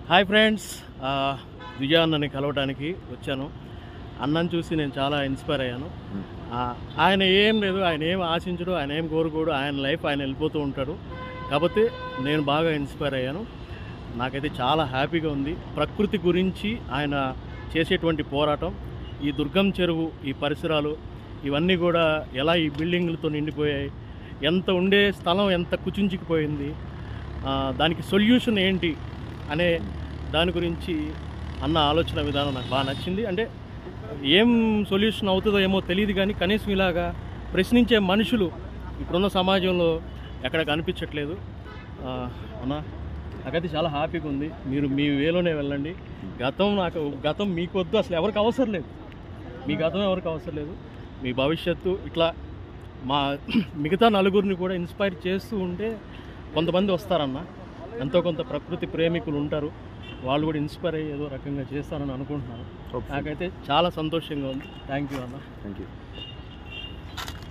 Hi friends, విజయ అన్నని కలవడానికి వచ్చాను. అన్నని చూసి నేను చాలా ఇన్స్పైర్ అయ్యాను. ఆయన ఏం లేదు, ఆయన ఏం ఆశించడు, ఆయన ఏం కోరుకోడు, ఆయన లైఫ్ ఆయన వెళ్ళిపోతూ ఉంటాడు. కాకపోతే నేను బాగా ఇన్స్పైర్ అయ్యాను. నాకైతే చాలా హ్యాపీగా ఉంది. ప్రకృతి గురించి ఆయన చేసేటువంటి పోరాటం, ఈ దుర్గం చెరువు, ఈ పరిసరాలు ఇవన్నీ కూడా ఎలా ఈ బిల్డింగ్లతో నిండిపోయాయి, ఎంత ఉండే స్థలం ఎంత కుచించుకుపోయింది, దానికి సొల్యూషన్ ఏంటి అనే దాని గురించి అన్న ఆలోచన విధానం నాకు బాగా నచ్చింది. అంటే ఏం సొల్యూషన్ అవుతుందో ఏమో తెలియదు, కానీ కనీసం ఇలాగా ప్రశ్నించే మనుషులు ఇప్పుడున్న సమాజంలో ఎక్కడ కనిపించట్లేదు. అన్న నాకైతే చాలా హ్యాపీగా ఉంది. మీరు మీ వేలోనే వెళ్ళండి. గతం మీకు వద్దు, అసలు ఎవరికి అవసరం లేదు. మీ గతం ఎవరికి అవసరం లేదు. మీ భవిష్యత్తు ఇట్లా మా మిగతా నలుగురిని కూడా ఇన్స్పైర్ చేస్తూ ఉంటే కొంతమంది వస్తారన్న. ఎంతో కొంత ప్రకృతి ప్రేమికులు ఉంటారు, వాళ్ళు కూడా ఇన్స్పైర్ అయ్యి ఏదో రకంగా చేస్తారని అనుకుంటున్నాను. నాకైతే చాలా సంతోషంగా ఉంది. థ్యాంక్ యూ అన్న. Thank you.